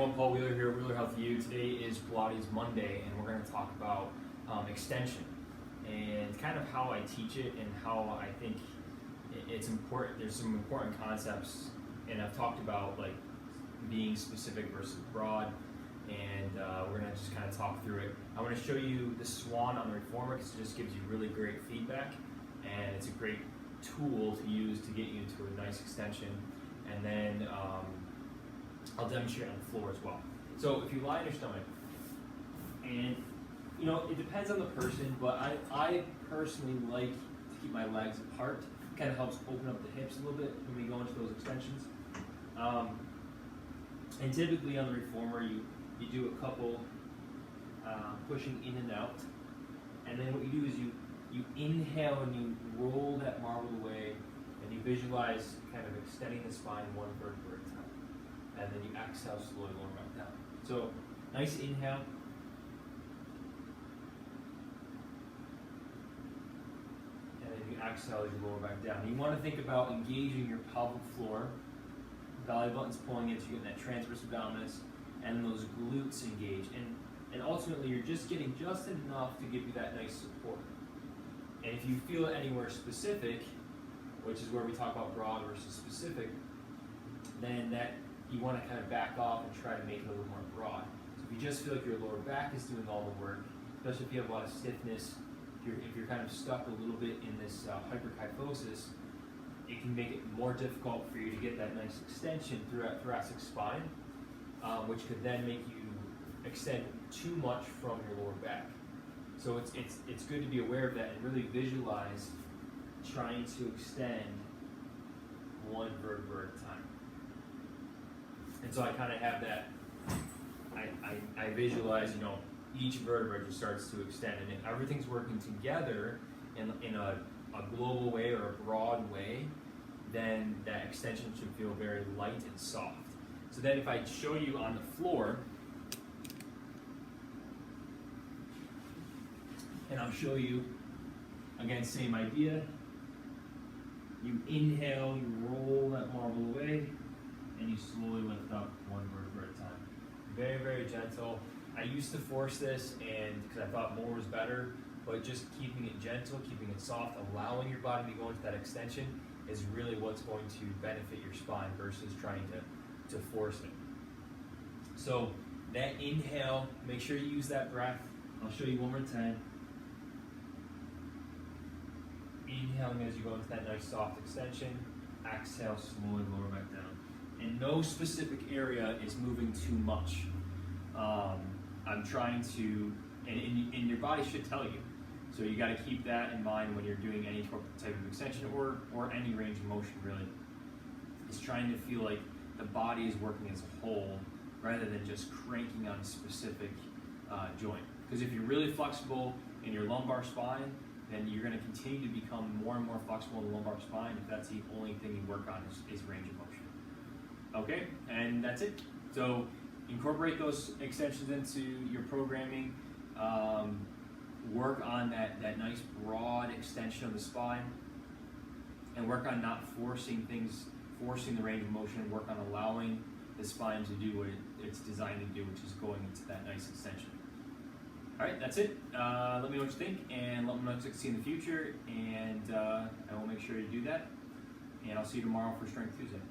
everyone, Paul Wheeler here, Wheeler Health U. Today is Pilates Monday, and we're going to talk about extension and kind of how I teach it and how I think it's important. There's some important concepts, and I've talked about like being specific versus broad, and we're going to just kind of talk through it. I want to show you the Swan on the reformer because it just gives you really great feedback, and it's a great tool to use to get you to a nice extension. And then I'll demonstrate on the floor as well. So if you lie on your stomach, and you know, it depends on the person, but I personally like to keep my legs apart. It kind of helps open up the hips a little bit when we go into those extensions. And typically on the reformer, you do a couple pushing in and out, and then what you do is you inhale and you roll that marble away, and you visualize kind of extending the spine one vertebra at a time. And then you exhale slowly, lower back down. So, nice inhale. And then you exhale as you lower back down. You want to think about engaging your pelvic floor. Belly button's pulling into you, getting that transverse abdominis, and those glutes engage. And ultimately, you're just getting just enough to give you that nice support. And if you feel it anywhere specific, which is where we talk about broad versus specific, then that you want to kind of back off and try to make it a little more broad. So if you just feel like your lower back is doing all the work, especially if you have a lot of stiffness, if you're kind of stuck a little bit in this hyperkyphosis, it can make it more difficult for you to get that nice extension throughout thoracic spine, which could then make you extend too much from your lower back. So it's good to be aware of that and really visualize trying to extend one vertebra at a time. And so I kind of have that, I visualize, you know, each vertebra just starts to extend, and if everything's working together in a global way or a broad way, then that extension should feel very light and soft. So then if I show you on the floor, and I'll show you, again, same idea. You inhale, you roll that marble away, and you slowly lift up one vertebra at a time. Very, very gentle. I used to force this, and because I thought more was better, but just keeping it gentle, keeping it soft, allowing your body to go into that extension is really what's going to benefit your spine versus trying to force it. So that inhale, make sure you use that breath. I'll show you one more time. Inhaling as you go into that nice soft extension. Exhale, slowly lower back down. And no specific area is moving too much. I'm trying to, and your body should tell you. So you got to keep that in mind when you're doing any type of extension or any range of motion really. It's trying to feel like the body is working as a whole rather than just cranking on a specific joint. Because if you're really flexible in your lumbar spine, then you're going to continue to become more and more flexible in the lumbar spine if that's the only thing you work on is range of motion. Okay, and that's it. So incorporate those extensions into your programming. Work on that nice broad extension of the spine, and work on not forcing the range of motion. Work on allowing the spine to do what it's designed to do, which is going into that nice extension. All right, that's it. Let me know what you think, and let me know what you see in the future, and I will make sure to do that. And I'll see you tomorrow for Strength Tuesday.